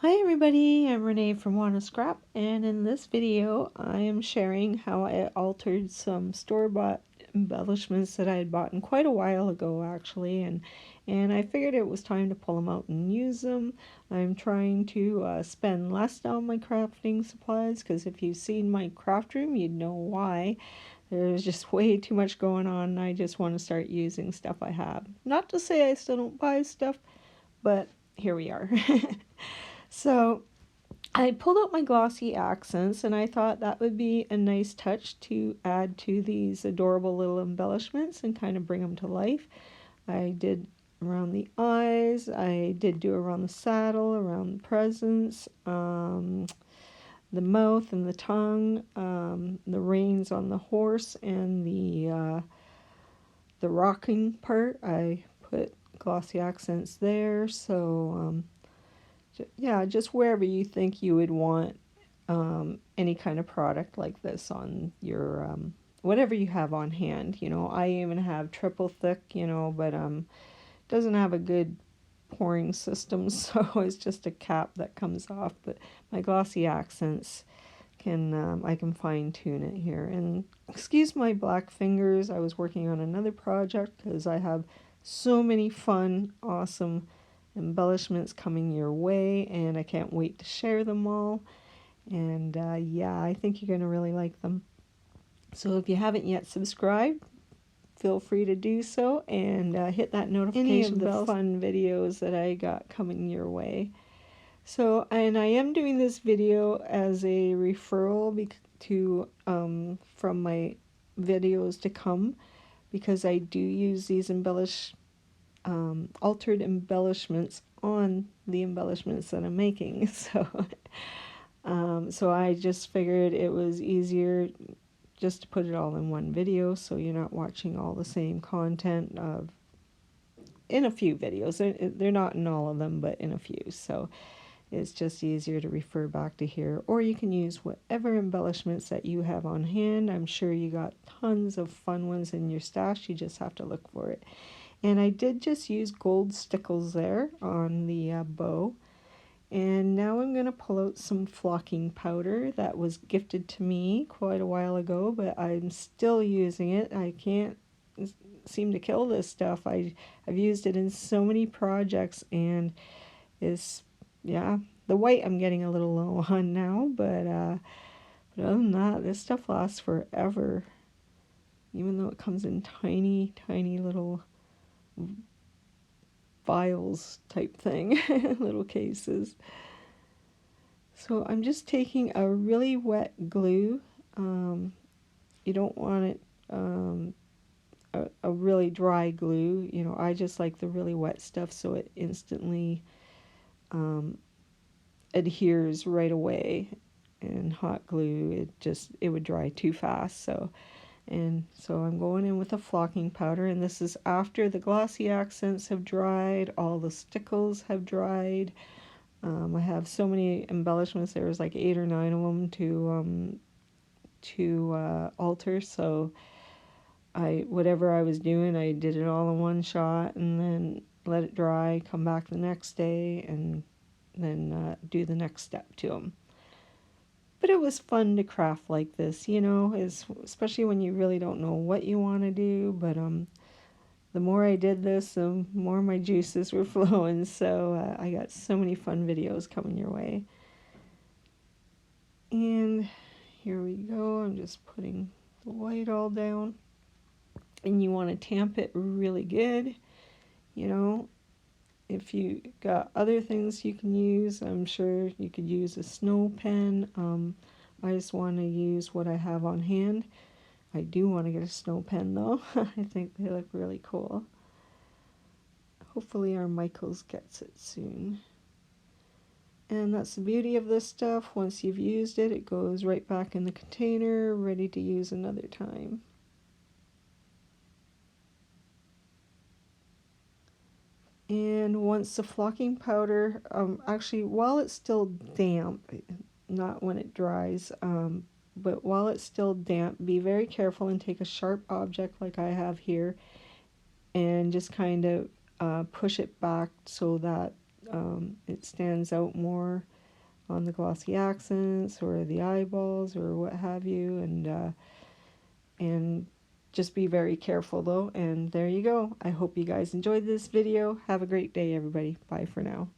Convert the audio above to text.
Hi everybody, I'm Renee from Wanna Scrap, and in this video I am sharing how I altered some store-bought embellishments that I had bought quite a while ago actually, and I figured it was time to pull them out and use them. I'm trying to spend less on my crafting supplies, because if you've seen my craft room you'd know why. There's just way too much going on and I just want to start using stuff I have. Not to say I still don't buy stuff, but here we are. So I pulled out my glossy accents and I thought that would be a nice touch to add to these adorable little embellishments and kind of bring them to life. I did around the eyes, I did do around the saddle, around the presents, the mouth and the tongue, the reins on the horse, and the rocking part. I put glossy accents there, so yeah, just wherever you think you would want any kind of product like this on your whatever you have on hand. I even have triple thick, but doesn't have a good pouring system, so it's just a cap that comes off. But my glossy accents I can fine tune it here. And excuse my black fingers, I was working on another project because I have so many fun, awesome embellishments coming your way, and I can't wait to share them all. And yeah, I think you're going to really like them. So if you haven't yet subscribed, feel free to do so, and hit that notification bell. Any of the fun videos that I got coming your way. So, and I am doing this video as a referral to from my videos to come, because I do use these altered embellishments on the embellishments that I'm making. So I just figured it was easier just to put it all in one video, so you're not watching all the same content in a few videos. They're not in all of them, but in a few. So it's just easier to refer back to here, or you can use whatever embellishments that you have on hand. I'm sure you got tons of fun ones in your stash. You just have to look for it. And I did just use gold stickles there on the bow. And now I'm going to pull out some flocking powder that was gifted to me quite a while ago, but I'm still using it. I can't seem to kill this stuff. I've used it in so many projects, and yeah, the white I'm getting a little low on now, but other than that, this stuff lasts forever, even though it comes in tiny, tiny little vials type thing, little cases. So I'm just taking a really wet glue. You don't want it a really dry glue. I just like the really wet stuff, so it instantly adheres right away. And hot glue, it would dry too fast. So I'm going in with a flocking powder, and this is after the glossy accents have dried, all the stickles have dried. I have so many embellishments. There was like 8 or 9 of them to alter. So whatever I was doing, I did it all in one shot, and then let it dry, come back the next day, and then do the next step to them. But it was fun to craft like this, especially when you really don't know what you want to do. But the more I did this, the more my juices were flowing. So I got so many fun videos coming your way. And here we go. I'm just putting the white all down. And you want to tamp it really good. If you got other things you can use, I'm sure you could use a snow pen. I just want to use what I have on hand. I do want to get a snow pen though. I think they look really cool. Hopefully our Michaels gets it soon. And that's the beauty of this stuff. Once you've used it, it goes right back in the container, ready to use another time. And once the flocking powder, actually while it's still damp, not when it dries, but while it's still damp, be very careful and take a sharp object like I have here and just kind of push it back so that it stands out more on the glossy accents or the eyeballs or what have you, and just be very careful though. And there you go. I hope you guys enjoyed this video. Have a great day, everybody. Bye for now.